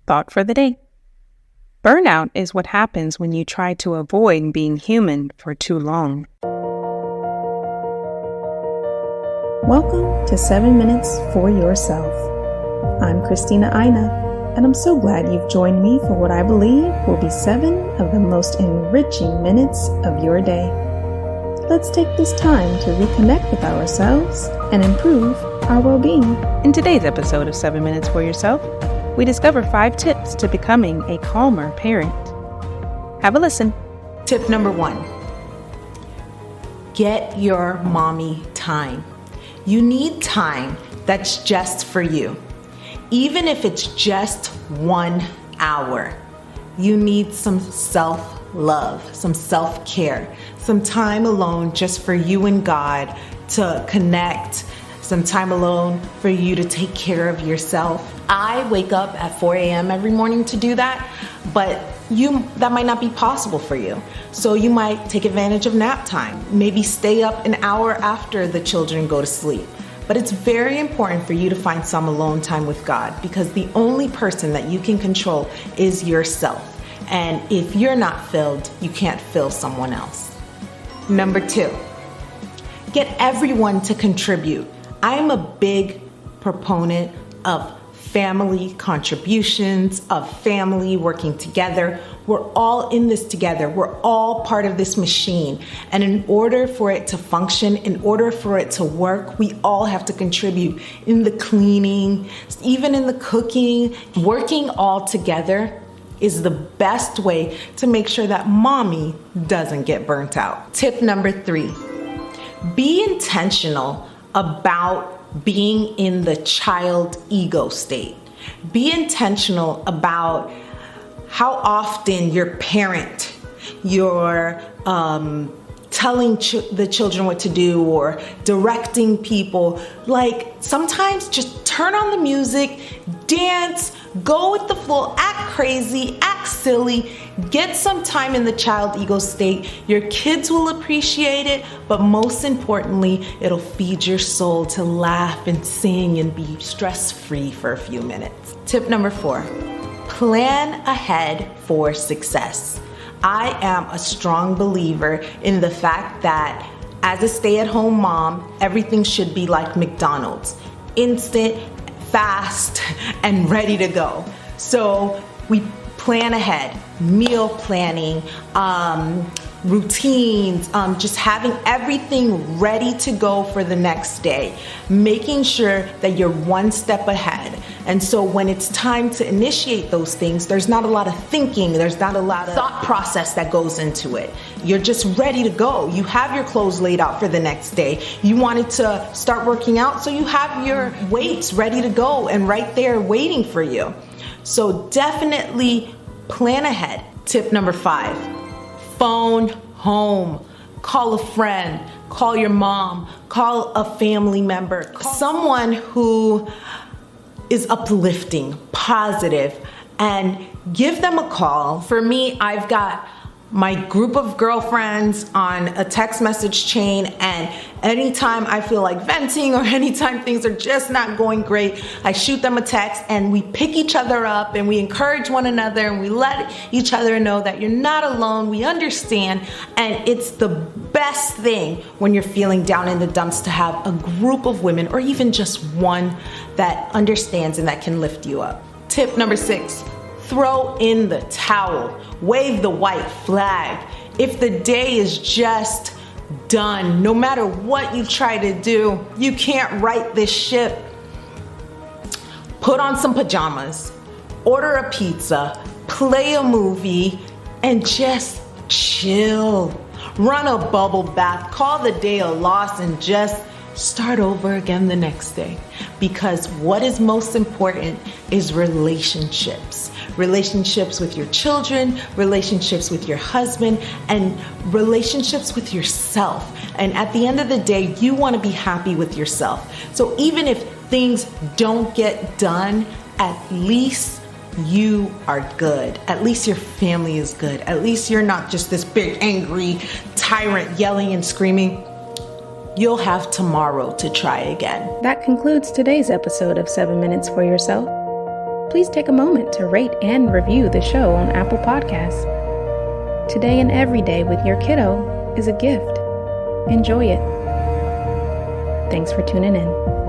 Thought for the day. Burnout is what happens when you try to avoid being human for too long. Welcome to 7 Minutes for Yourself. I'm Christina Aina, and I'm so glad you've joined me for what I believe will be 7 of the most enriching minutes of your day. Let's take this time to reconnect with ourselves and improve our well-being. In today's episode of 7 Minutes for Yourself, we discover 5 tips to becoming a calmer parent. Have a listen. Tip number 1, get your mommy time. You need time that's just for you. Even if it's just 1 hour, you need some self-love, some self-care, some time alone just for you and God to connect, some time alone for you to take care of yourself. I wake up at 4 a.m. every morning to do that, but that might not be possible for you. So you might take advantage of nap time, maybe stay up an hour after the children go to sleep. But it's very important for you to find some alone time with God, because the only person that you can control is yourself. And if you're not filled, you can't fill someone else. Number 2, get everyone to contribute. I'm a big proponent of family contributions, of family working together. We're all in this together. We're all part of this machine. And in order for it to function, in order for it to work, we all have to contribute in the cleaning, even in the cooking. Working all together is the best way to make sure that mommy doesn't get burnt out. Tip number 3, be intentional about being in the child ego state. Be intentional about how often your parent, you're telling the children what to do or directing people. Like, sometimes just turn on the music, dance, go with the flow, act crazy, act silly, get some time in the child ego state. Your kids will appreciate it, but most importantly, it'll feed your soul to laugh and sing and be stress-free for a few minutes. Tip number 4, plan ahead for success. I am a strong believer in the fact that as a stay-at-home mom, everything should be like McDonald's, instant, fast, and ready to go. So we plan ahead, meal planning, routines, just having everything ready to go for the next day, making sure that you're one step ahead. And so when it's time to initiate those things, there's not a lot of thinking, there's not a lot of thought process that goes into it. You're just ready to go. You have your clothes laid out for the next day. You wanted to start working out, so you have your weights ready to go and right there waiting for you. So definitely plan ahead. Tip number 5, phone home. Call a friend, call your mom, call a family member, someone who is uplifting, positive, and give them a call. For me, I've got my group of girlfriends on a text message chain, and anytime I feel like venting or anytime things are just not going great, I shoot them a text and we pick each other up and we encourage one another and we let each other know that you're not alone, we understand. And it's the best thing when you're feeling down in the dumps to have a group of women, or even just one, that understands and that can lift you up. Tip number 6, throw in the towel. Wave the white flag. If the day is just done, no matter what you try to do, you can't right this ship. Put on some pajamas, order a pizza, play a movie, and just chill. Run a bubble bath, call the day a loss, and just start over again the next day. Because what is most important is relationships. Relationships with your children, relationships with your husband, and relationships with yourself. And at the end of the day, you want to be happy with yourself. So even if things don't get done, at least you are good. At least your family is good. At least you're not just this big angry tyrant yelling and screaming. You'll have tomorrow to try again. That concludes today's episode of 7 Minutes for Yourself. please take a moment to rate and review the show on Apple Podcasts. Today and every day with your kiddo is a gift. Enjoy it. Thanks for tuning in.